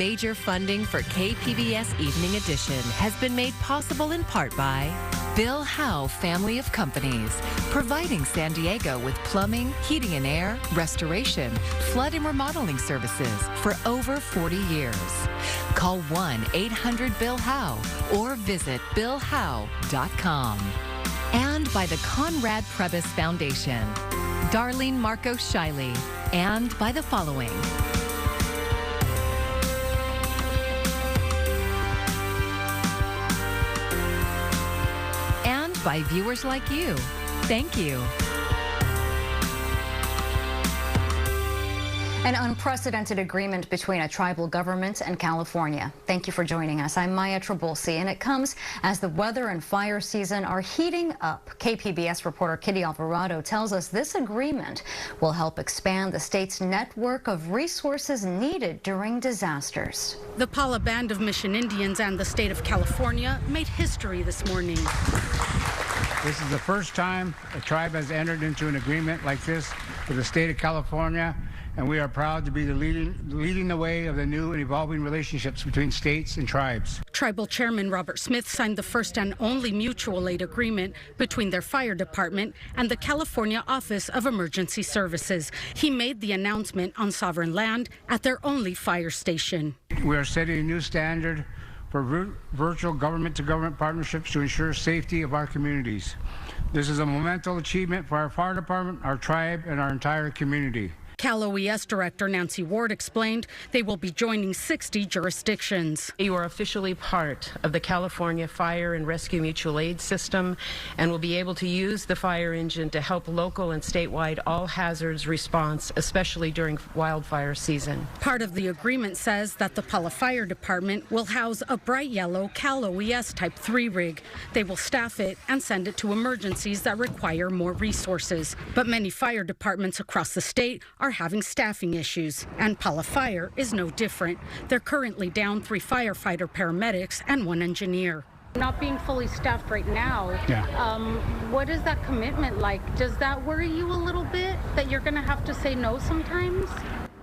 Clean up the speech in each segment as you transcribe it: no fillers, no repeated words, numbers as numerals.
Major funding for KPBS Evening Edition has been made possible in part by Bill Howe Family of Companies, providing San Diego with plumbing, heating and air, restoration, flood and remodeling services for over 40 years. Call 1-800-BILL-HOWE or visit billhowe.com. And by the Conrad Prebys Foundation, Darlene Marcos Shiley, and by the following. And by viewers like you. Thank you. An unprecedented agreement between a tribal government and California. Thank you for joining us. I'm Maya Trabulsi, and it comes as the weather and fire season are heating up. KPBS reporter Kitty Alvarado tells us this agreement will help expand the state's network of resources needed during disasters. The Pala Band of Mission Indians and the state of California made history this morning. This is the first time a tribe has entered into an agreement like this with the state of California, and we are proud to be leading the way of the new and evolving relationships between states and tribes. Tribal Chairman Robert Smith signed the first and only mutual aid agreement between their fire department and the California Office of Emergency Services. He made the announcement on sovereign land at their only fire station. We are setting a new standard for virtual government-to-government partnerships to ensure safety of our communities. This is a monumental achievement for our fire department, our tribe, and our entire community. Cal OES Director Nancy Ward explained they will be joining 60 jurisdictions. You are officially part of the California Fire and Rescue Mutual Aid System and will be able to use the fire engine to help local and statewide all hazards response, especially during wildfire season. Part of the agreement says that the Pala Fire Department will house a bright yellow Cal OES Type 3 rig. They will staff it and send it to emergencies that require more resources. But many fire departments across the state are having staffing issues, and Pala Fire is no different. They're currently down 3 firefighter paramedics and 1 engineer. Not being fully staffed right now, what is that commitment like? Does that worry you a little bit that you're going to have to say no sometimes?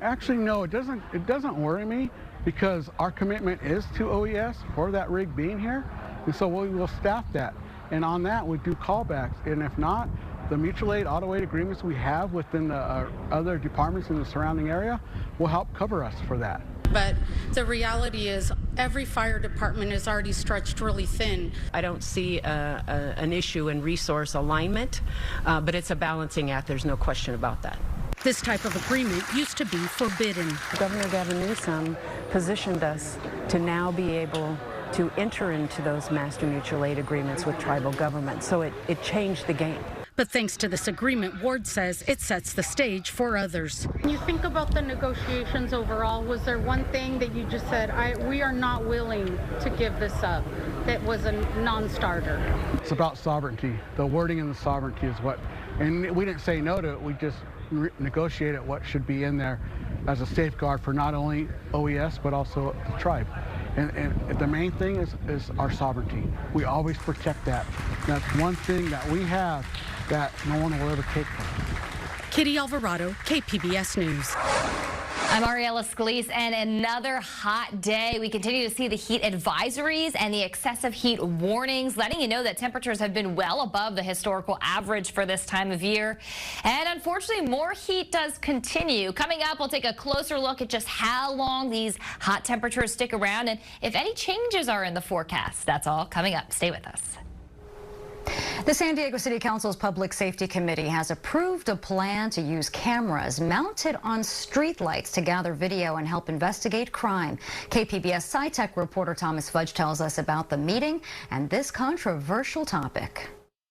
Actually, no, it doesn't worry me, because our commitment is to OES for that rig being here, and so we will staff that. And on that, we do callbacks, and if not, the mutual aid, auto aid agreements we have within the other departments in the surrounding area will help cover us for that. But the reality is every fire department is already stretched really thin. I don't see an issue in resource alignment, but it's a balancing act. There's no question about that. This type of agreement used to be forbidden. Governor Gavin Newsom positioned us to now be able to enter into those master mutual aid agreements with tribal governments. So it changed the game. But thanks to this agreement, Ward says it sets the stage for others. When you think about the negotiations overall, was there one thing that you just said, we are not willing to give this up, that was a non-starter? It's about sovereignty. The wording in the sovereignty is what, and we didn't say no to it, we just negotiated what should be in there as a safeguard for not only OES, but also the tribe. And the main thing is our sovereignty. We always protect that. That's one thing that we have that no one will ever take from us. Kitty Alvarado, KPBS News. I'm Ariella Scalise, and another hot day. We continue to see the heat advisories and the excessive heat warnings, letting you know that temperatures have been well above the historical average for this time of year. And unfortunately, more heat does continue. Coming up, we'll take a closer look at just how long these hot temperatures stick around and if any changes are in the forecast. That's all coming up. Stay with us. The San Diego City Council's Public Safety Committee has approved a plan to use cameras mounted on streetlights to gather video and help investigate crime. KPBS SciTech reporter Thomas Fudge tells us about the meeting and this controversial topic.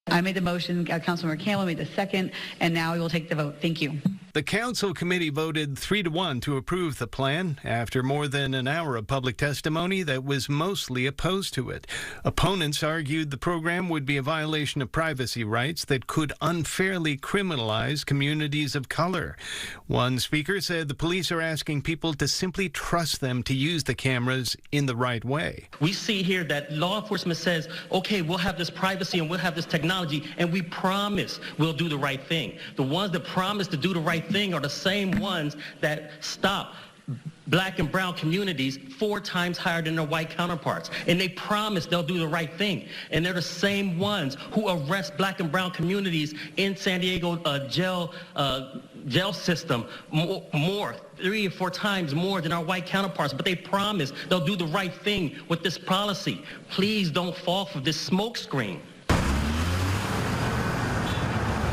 I made the motion, Councilmember Campbell made the second, and now we will take the vote. Thank you. The council committee voted 3-1 to approve the plan after more than an hour of public testimony that was mostly opposed to it. Opponents argued the program would be a violation of privacy rights that could unfairly criminalize communities of color. One speaker said the police are asking people to simply trust them to use the cameras in the right way. We see here that law enforcement says, okay, we'll have this privacy and we'll have this technology, and we promise we'll do the right thing. The ones that promise to do the right thing are the same ones that stop black and brown communities 4 times higher than their white counterparts. And they promise they'll do the right thing. And they're the same ones who arrest black and brown communities in San Diego jail system more, 3 or 4 times more than our white counterparts. But they promise they'll do the right thing with this policy. Please don't fall for this smokescreen.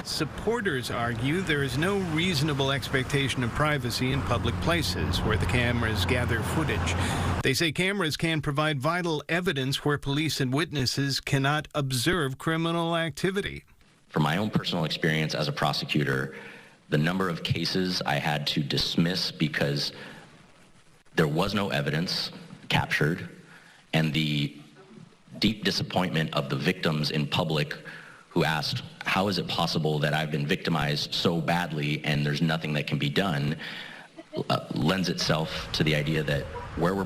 Supporters argue there is no reasonable expectation of privacy in public places where the cameras gather footage. They say cameras can provide vital evidence where police and witnesses cannot observe criminal activity. From my own personal experience as a prosecutor, the number of cases I had to dismiss because there was no evidence captured, and the deep disappointment of the victims in public who asked, how is it possible that I've been victimized so badly and there's nothing that can be done, lends itself to the idea that where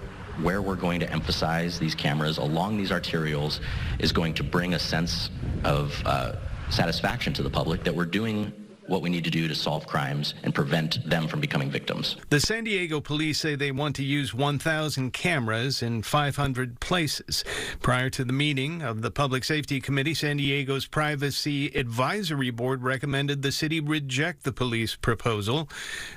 we're going to emphasize these cameras along these arterials is going to bring a sense of satisfaction to the public that we're doing what we need to do to solve crimes and prevent them from becoming victims. The San Diego police say they want to use 1,000 cameras in 500 places. Prior to the meeting of the Public Safety Committee, San Diego's Privacy Advisory Board recommended the city reject the police proposal.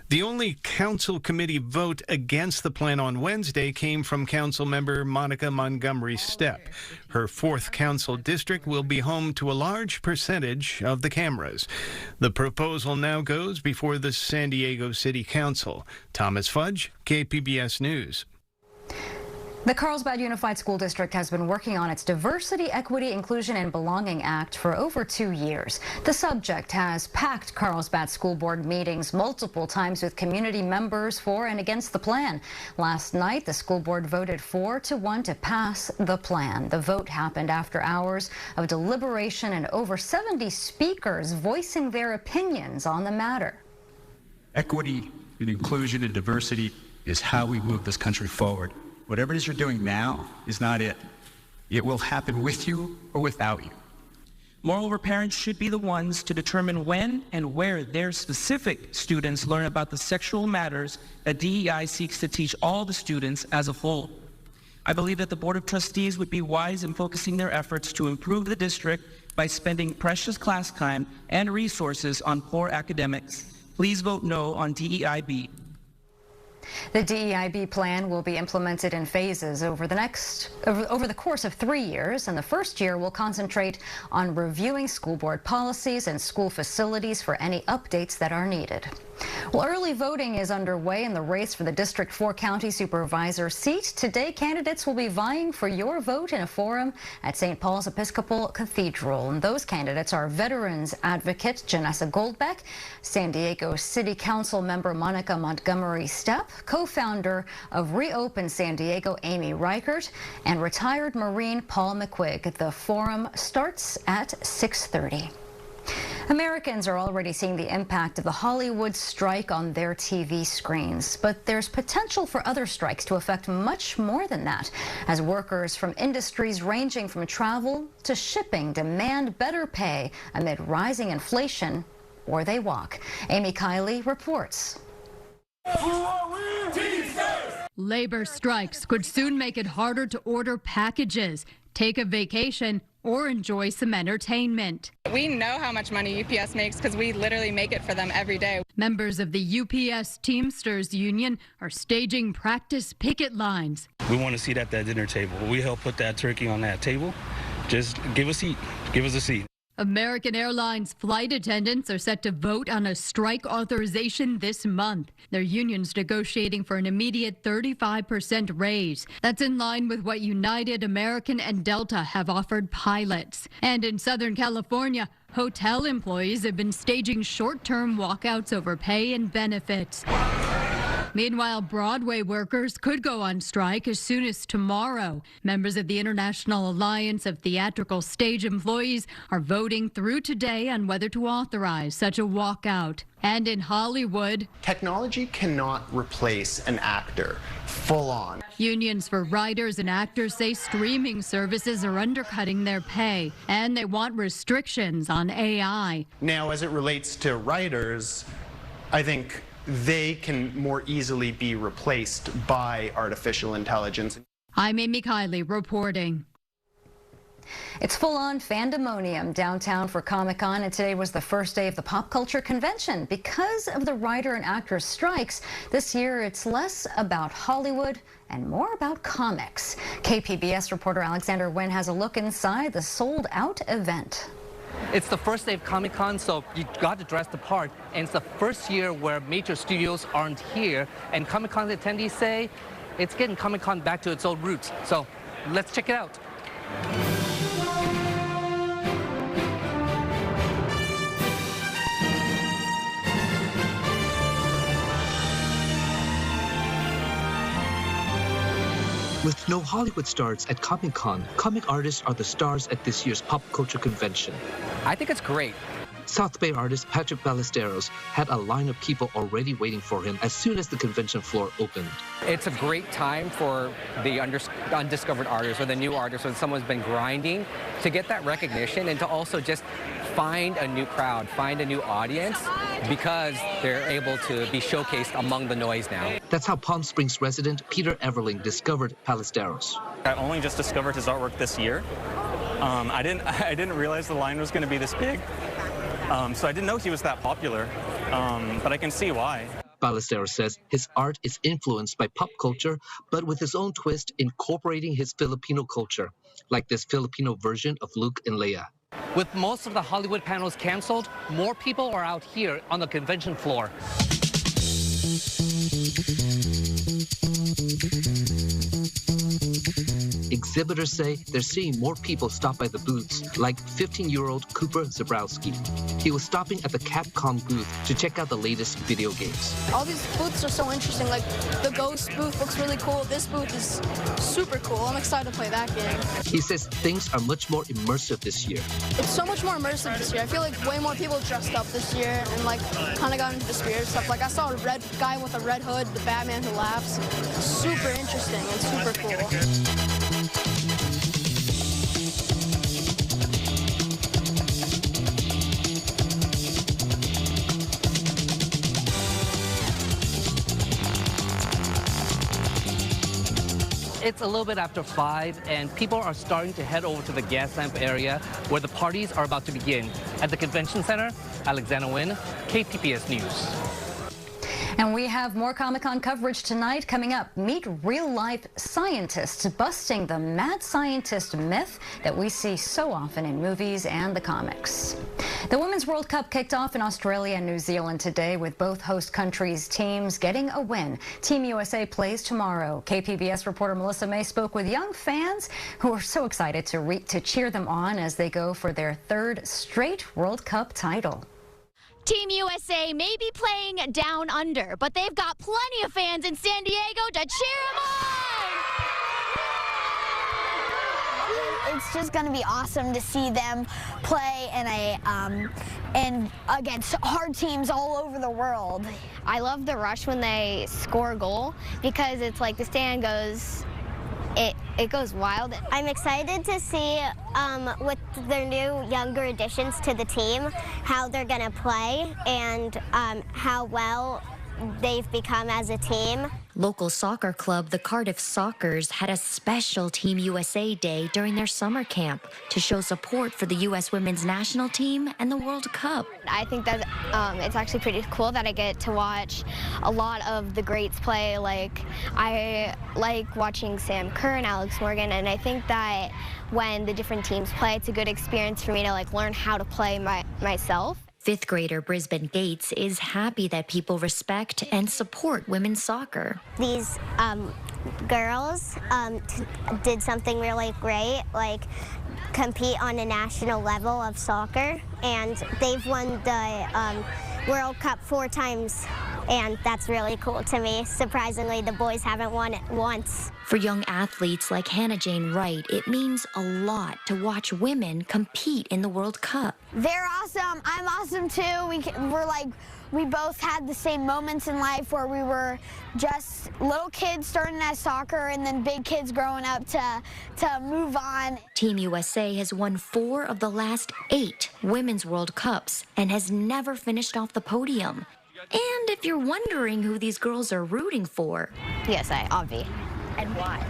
The only council committee vote against the plan on Wednesday came from council member Monica Montgomery Stepp. Her 4th council district will be home to a large percentage of the cameras. The proposal now goes before the San Diego City Council. Thomas Fudge, KPBS News. The Carlsbad Unified School District has been working on its Diversity, Equity, Inclusion, and Belonging Act for over 2 years. The subject has packed Carlsbad School Board meetings multiple times with community members for and against the plan. Last night, the school board voted 4-1 to pass the plan. The vote happened after hours of deliberation and over 70 speakers voicing their opinions on the matter. Equity and inclusion and diversity is how we move this country forward. Whatever it is you're doing now is not it. It will happen with you or without you. Moreover, parents should be the ones to determine when and where their specific students learn about the sexual matters that DEI seeks to teach all the students as a whole. I believe that the Board of Trustees would be wise in focusing their efforts to improve the district by spending precious class time and resources on poor academics. Please vote no on DEIB. The DEIB plan will be implemented in phases over the course of 3 years, and the first year will concentrate on reviewing school board policies and school facilities for any updates that are needed. Well, early voting is underway in the race for the District 4 County Supervisor seat. Today, candidates will be vying for your vote in a forum at St. Paul's Episcopal Cathedral. And those candidates are Veterans Advocate Janessa Goldbeck, San Diego City Council member Monica Montgomery Stepp, co-founder of Reopen San Diego Amy Reichert, and retired Marine Paul McQuigg. The forum starts at 6:30. Americans are already seeing the impact of the Hollywood strike on their TV screens, but there's potential for other strikes to affect much more than that, as workers from industries ranging from travel to shipping demand better pay amid rising inflation, or they walk. Amy Kiley reports. Labor strikes could soon make it harder to order packages, take a vacation, or enjoy some entertainment. We know how much money UPS makes because we literally make it for them every day. Members of the UPS Teamsters Union are staging practice picket lines. We want to sit at that dinner table. We help put that turkey on that table. Just give a seat. Give us a seat. American Airlines flight attendants are set to vote on a strike authorization this month. Their union's negotiating for an immediate 35% raise. That's in line with what United, American, and Delta have offered pilots. And in Southern California, hotel employees have been staging short-term walkouts over pay and benefits. Meanwhile, Broadway workers could go on strike as soon as tomorrow. Members of the International Alliance of Theatrical Stage Employees are voting through today on whether to authorize such a walkout. And in Hollywood, technology cannot replace an actor full on. Unions for writers and actors say streaming services are undercutting their pay, and they want restrictions on AI. Now, as it relates to writers, I think they can more easily be replaced by artificial intelligence. I'm Amy Kiley reporting. It's full-on fandemonium downtown for Comic-Con, and today was the first day of the pop culture convention. Because of the writer and actor strikes, this year it's less about Hollywood and more about comics. KPBS reporter Alexander Nguyen has a look inside the sold-out event. It's the first day of Comic-Con, so you got to dress the part, and it's the first year where major studios aren't here, and Comic-Con attendees say it's getting Comic-Con back to its old roots. So let's check it out. With no Hollywood stars at Comic-Con, comic artists are the stars at this year's pop culture convention. I think it's great. South Bay artist Patrick Ballesteros had a line of people already waiting for him as soon as the convention floor opened. It's a great time for the undiscovered artists or the new artists or someone's been grinding to get that recognition and to also just find a new crowd, find a new audience because they're able to be showcased among the noise now. That's how Palm Springs resident Peter Everling discovered Ballesteros. I only just discovered his artwork this year. I didn't realize the line was going to be this big. So I didn't know he was that popular, but I can see why. Ballesteros says his art is influenced by pop culture, but with his own twist incorporating his Filipino culture, like this Filipino version of Luke and Leia. With most of the Hollywood panels canceled, more people are out here on the convention floor. Exhibitors say they're seeing more people stop by the booths, like 15-year-old Cooper Zabrowski. He was stopping at the Capcom booth to check out the latest video games. All these booths are so interesting. Like, the Ghost booth looks really cool. This booth is super cool. I'm excited to play that game. He says things are much more immersive this year. It's so much more immersive this year. I feel like way more people dressed up this year and, like, kind of got into the spirit stuff. Like, I saw a red guy with a red hood, the Batman who laughs. Super interesting and super cool. It's a little bit after 5, and people are starting to head over to the gas lamp area where the parties are about to begin. At the Convention Center, Alexander Nguyen, KPBS News. And we have more Comic-Con coverage tonight. Coming up, meet real-life scientists busting the mad scientist myth that we see so often in movies and the comics. The Women's World Cup kicked off in Australia and New Zealand today with both host countries' teams getting a win. Team USA plays tomorrow. KPBS reporter Melissa May spoke with young fans who are so excited to cheer them on as they go for their third straight World Cup title. Team USA may be playing down under, but they've got plenty of fans in San Diego to cheer them on! It's just going to be awesome to see them play and against hard teams all over the world. I love the rush when they score a goal because it's like the stand goes... It goes wild. I'm excited to see with their new younger additions to the team how they're going to play and how well they've become as a team. Local soccer club, the Cardiff Sockers, had a special Team USA Day during their summer camp to show support for the U.S. women's national team and the World Cup. I think that it's actually pretty cool that I get to watch a lot of the greats play. Like, I like watching Sam Kerr and Alex Morgan, and I think that when the different teams play, it's a good experience for me to learn how to play myself. Fifth grader Brisbane Gates is happy that people respect and support women's soccer. These girls did something really great, like compete on a national level of soccer, and they've won the World Cup 4 times, and that's really cool to me. Surprisingly, the boys haven't won it once. For young athletes like Hannah Jane Wright, it means a lot to watch women compete in the World Cup. They're awesome. I'm awesome too. We both had the same moments in life where we were just little kids starting at soccer and then big kids growing up to move on. Team USA has won 4 of the last 8 Women's World Cups and has never finished off the podium. And if you're wondering who these girls are rooting for, USA, obvi. and why?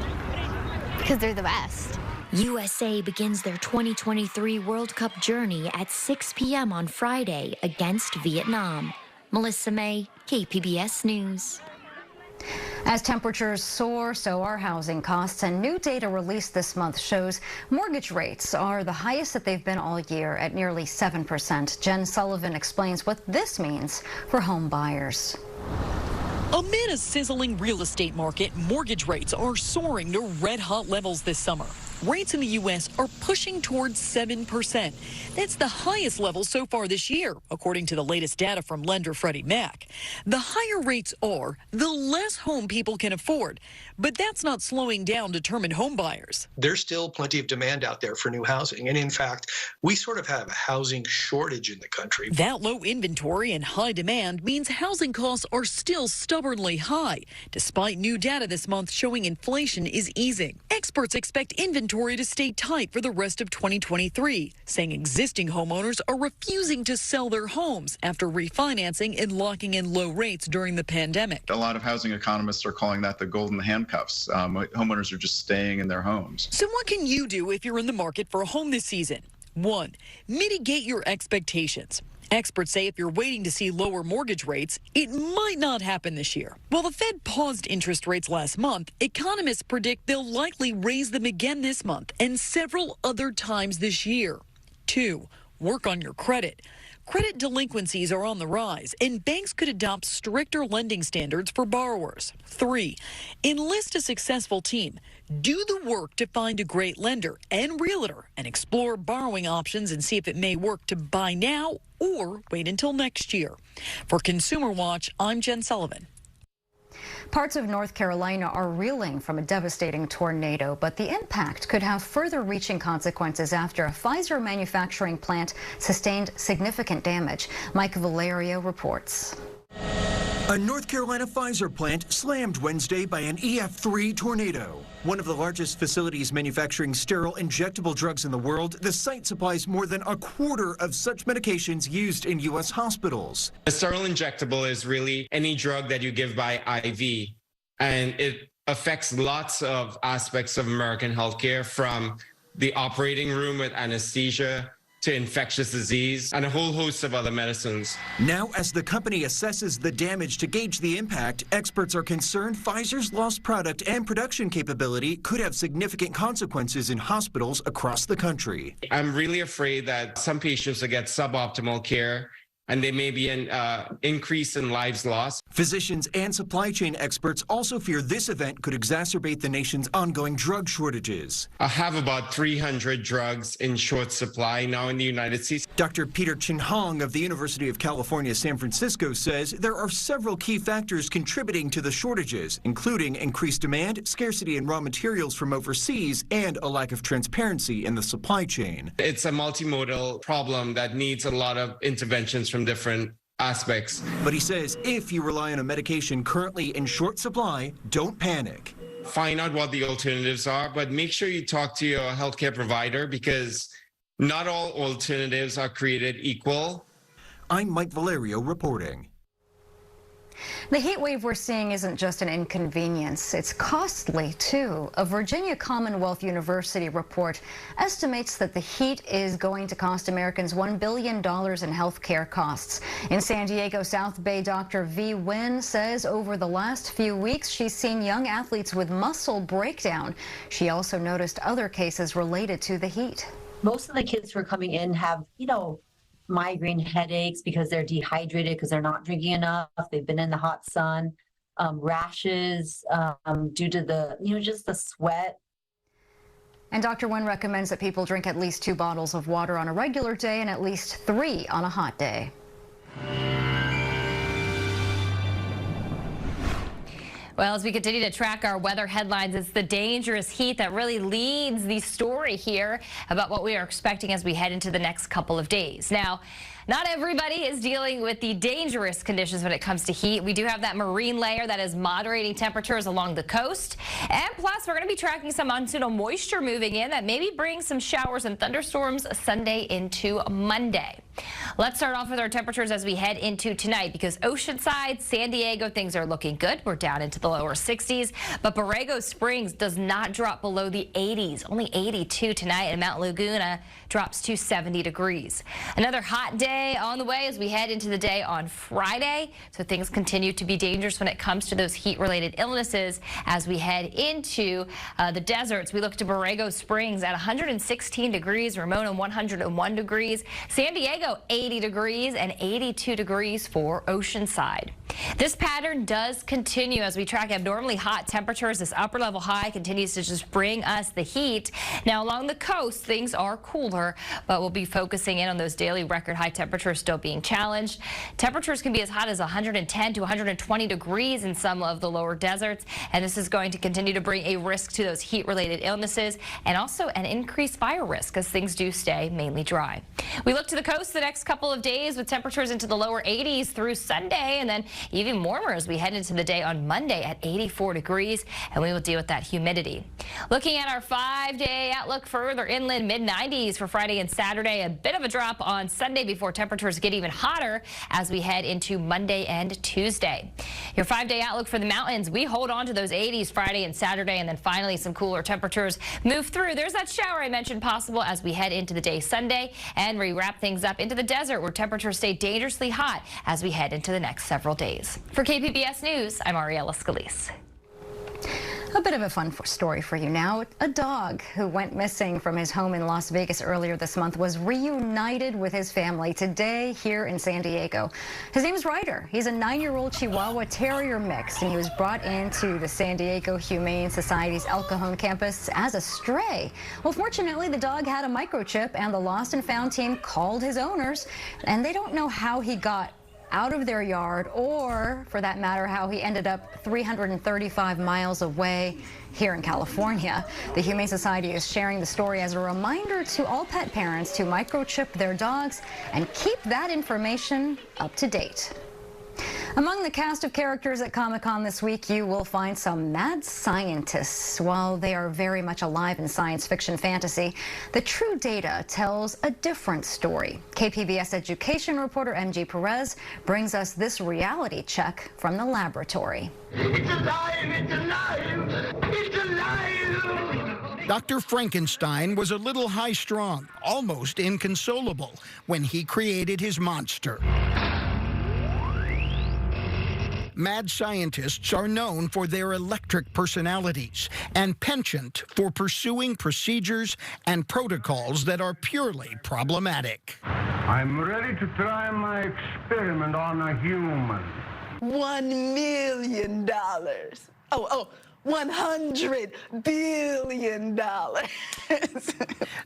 Because they're the best. USA begins their 2023 World Cup journey at 6 p.m. on Friday against Vietnam. Melissa May, KPBS News. As temperatures soar, so are housing costs, and new data released this month shows mortgage rates are the highest that they've been all year at nearly 7%. Jen Sullivan explains what this means for home buyers. Amid a sizzling real estate market, mortgage rates are soaring to red-hot levels this summer. Rates in the U.S. are pushing towards 7%. That's the highest level so far this year, according to the latest data from lender Freddie Mac. The higher rates are, the less home people can afford. But that's not slowing down determined home buyers. There's still plenty of demand out there for new housing. And in fact, we sort of have a housing shortage in the country. That low inventory and high demand means housing costs are still stubbornly high, despite new data this month showing inflation is easing. Experts expect inventory to stay tight for the rest of 2023, saying existing homeowners are refusing to sell their homes after refinancing and locking in low rates during the pandemic. A lot of housing economists are calling that the golden handcuffs. Homeowners are just staying in their homes. So what can you do if you're in the market for a home this season? 1, mitigate your expectations. Experts say if you're waiting to see lower mortgage rates, it might not happen this year. While the Fed paused interest rates last month, economists predict they'll likely raise them again this month and several other times this year. 2, work on your credit. Credit delinquencies are on the rise, and banks could adopt stricter lending standards for borrowers. 3, enlist a successful team. Do the work to find a great lender and realtor and explore borrowing options and see if it may work to buy now or wait until next year. For Consumer Watch, I'm Jen Sullivan. Parts of North Carolina are reeling from a devastating tornado, but the impact could have further-reaching consequences after a Pfizer manufacturing plant sustained significant damage. Mike Valerio reports. A North Carolina Pfizer plant slammed Wednesday by an EF3 tornado. One of the largest facilities manufacturing sterile injectable drugs in the world, the site supplies more than a quarter of such medications used in U.S. hospitals. A sterile injectable is really any drug that you give by IV, and it affects lots of aspects of American healthcare, from the operating room with anesthesia to infectious disease and a whole host of other medicines. Now, as the company assesses the damage to gauge the impact, experts are concerned Pfizer's lost product and production capability could have significant consequences in hospitals across the country. I'm really afraid that some patients will get suboptimal care, and there may be an increase in lives lost. Physicians and supply chain experts also fear this event could exacerbate the nation's ongoing drug shortages. I have about 300 drugs in short supply now in the United States. Dr. Peter Chin Hong of the University of California, San Francisco says there are several key factors contributing to the shortages, including increased demand, scarcity in raw materials from overseas, and a lack of transparency in the supply chain. It's a multimodal problem that needs a lot of interventions from different aspects. But he says if you rely on a medication currently in short supply, don't panic. Find out what the alternatives are, but make sure you talk to your healthcare provider, because not all alternatives are created equal. I'm Mike Valerio reporting. The heat wave we're seeing isn't just an inconvenience, it's costly too. A Virginia Commonwealth University report estimates that the heat is going to cost Americans $1 billion in health care costs. In San Diego South Bay, Dr. V. Wynn says over the last few weeks she's seen young athletes with muscle breakdown. She also noticed other cases related to the heat. Most of the kids who are coming in have, migraine headaches because they're dehydrated, because they're not drinking enough. They've been in the hot sun, rashes due to the, just the sweat. And Dr. Wynn recommends that people drink at least 2 bottles of water on a regular day and at least 3 on a hot day. Well, as we continue to track our weather headlines, it's the dangerous heat that really leads the story here about what we are expecting as we head into the next couple of days. Now, not everybody is dealing with the dangerous conditions when it comes to heat. We do have that marine layer that is moderating temperatures along the coast. And plus, we're going to be tracking some monsoonal moisture moving in that maybe brings some showers and thunderstorms Sunday into Monday. Let's start off with our temperatures as we head into tonight, because Oceanside, San Diego, things are looking good. We're down into the lower 60s, but Borrego Springs does not drop below the 80s. Only 82 tonight, and Mount Laguna drops to 70 degrees. Another hot day on the way as we head into the day on Friday, so things continue to be dangerous when it comes to those heat-related illnesses as we head into the deserts. We look to Borrego Springs at 116 degrees, Ramona 101 degrees, San Diego 80 degrees, and 82 degrees for Oceanside. This pattern does continue as we track abnormally hot temperatures. This upper level high continues to just bring us the heat. Now along the coast, things are cooler, but we'll be focusing in on those daily record high temperatures still being challenged. Temperatures can be as hot as 110 to 120 degrees in some of the lower deserts, and this is going to continue to bring a risk to those heat-related illnesses and also an increased fire risk as things do stay mainly dry. We look to the coast the next couple of days with temperatures into the lower 80s through Sunday, and then even warmer as we head into the day on Monday at 84 degrees, and we will deal with that humidity. Looking at our 5-day outlook, further inland, mid-90s for Friday and Saturday. A bit of a drop on Sunday before temperatures get even hotter as we head into Monday and Tuesday. Your 5-day outlook for the mountains, we hold on to those 80s Friday and Saturday, and then finally some cooler temperatures move through. There's that shower I mentioned possible as we head into the day Sunday, and we wrap things up into the desert where temperatures stay dangerously hot as we head into the next several days. For KPBS News, I'm Ariella Scalise. A bit of a fun story for you now. A dog who went missing from his home in Las Vegas earlier this month was reunited with his family today here in San Diego. His name is Ryder. He's a 9-year-old Chihuahua Terrier mix, and he was brought into the San Diego Humane Society's El Cajon campus as a stray. Well, fortunately, the dog had a microchip, and the Lost and Found team called his owners, and they don't know how he got out of their yard, or for that matter, how he ended up 335 miles away here in California. The Humane Society is sharing the story as a reminder to all pet parents to microchip their dogs and keep that information up to date. Among the cast of characters at Comic-Con this week, you will find some mad scientists. While they are very much alive in science fiction fantasy, the true data tells a different story. KPBS education reporter MG Perez brings us this reality check from the laboratory. It's alive! It's alive! It's alive! Dr. Frankenstein was a little high-strung, almost inconsolable, when he created his monster. Mad scientists are known for their electric personalities and penchant for pursuing procedures and protocols that are purely problematic. I'm ready to try my experiment on a human. $1 million. $100 billion.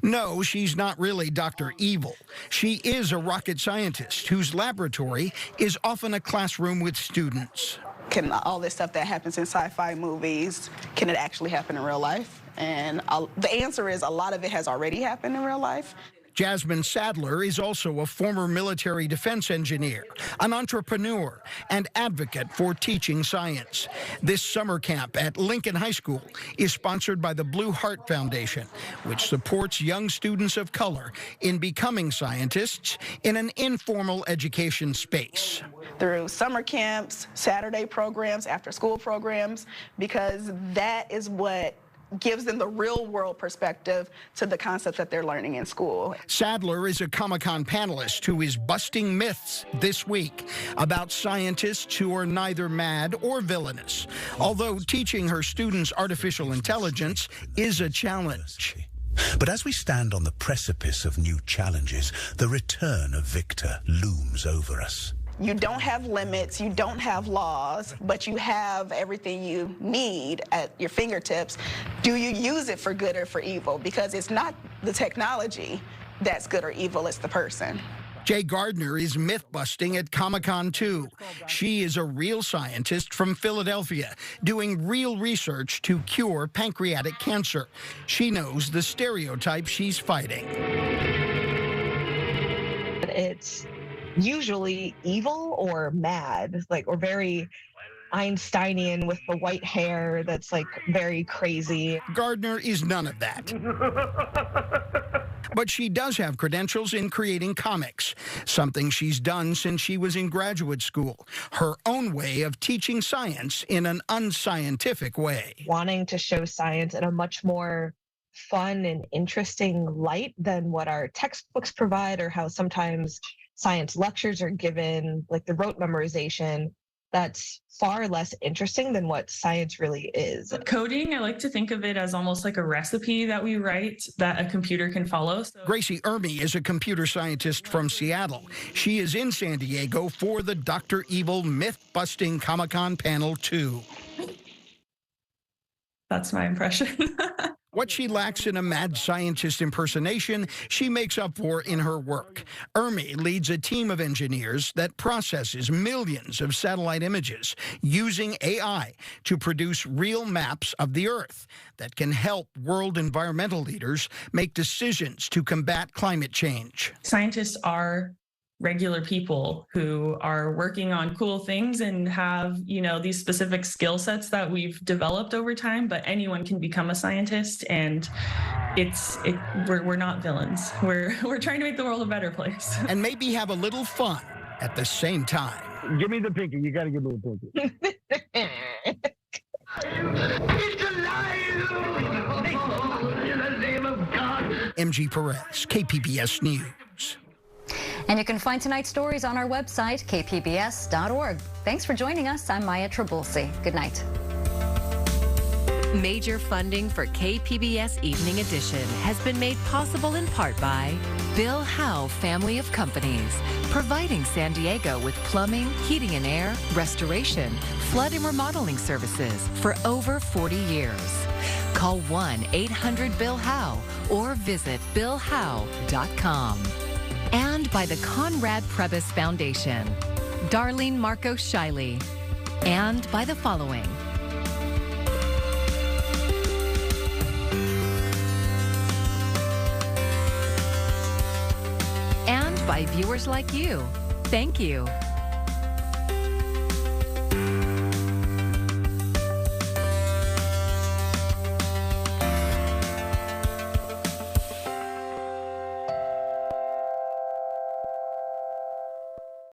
No, she's not really Dr. Evil. She is a rocket scientist whose laboratory is often a classroom with students. Can all this stuff that happens in sci-fi movies, can it actually happen in real life? And the answer is a lot of it has already happened in real life. Jasmine Sadler is also a former military defense engineer, an entrepreneur, and advocate for teaching science. This summer camp at Lincoln High School is sponsored by the Blue Heart Foundation, which supports young students of color in becoming scientists in an informal education space. Through summer camps, Saturday programs, after-school programs, because that is what gives them the real-world perspective to the concepts that they're learning in school. Sadler is a Comic-Con panelist who is busting myths this week about scientists who are neither mad or villainous, although teaching her students artificial intelligence is a challenge. But as we stand on the precipice of new challenges, the return of Victor looms over us. You don't have limits, you don't have laws, but you have everything you need at your fingertips. Do you use it for good or for evil? Because it's not the technology that's good or evil, it's the person. Jay Gardner is myth-busting at Comic-Con 2. She is a real scientist from Philadelphia, doing real research to cure pancreatic cancer. She knows the stereotype she's fighting. It's usually evil or mad, or very Einsteinian with the white hair that's very crazy. Gardner is none of that. But she does have credentials in creating comics, something she's done since she was in graduate school, her own way of teaching science in an unscientific way. Wanting to show science in a much more fun and interesting light than what our textbooks provide, or how sometimes science lectures are given, like the rote memorization, that's far less interesting than what science really is. Coding, I like to think of it as almost like a recipe that we write that a computer can follow. Gracie Ermey is a computer scientist from Seattle. She is in San Diego for the Dr. Evil Myth-Busting ComicCon Panel 2. That's my impression. What she lacks in a mad scientist impersonation, she makes up for in her work. Ermey leads a team of engineers that processes millions of satellite images using AI to produce real maps of the Earth that can help world environmental leaders make decisions to combat climate change. Scientists are regular people who are working on cool things and have, these specific skill sets that we've developed over time, but anyone can become a scientist, and we're not villains. We're trying to make the world a better place. And maybe have a little fun at the same time. Give me the pinky. You got to give me the pinky. It's alive! In the name of God. MG Perez, KPBS News. And you can find tonight's stories on our website, kpbs.org. Thanks for joining us. I'm Maya Trabulsi. Good night. Major funding for KPBS Evening Edition has been made possible in part by Bill Howe Family of Companies, providing San Diego with plumbing, heating and air, restoration, flood and remodeling services for over 40 years. Call 1-800-BILL-HOWE or visit billhowe.com. And by the Conrad Prebys Foundation, Darlene Marco Shiley, and by the following. And by viewers like you. Thank you.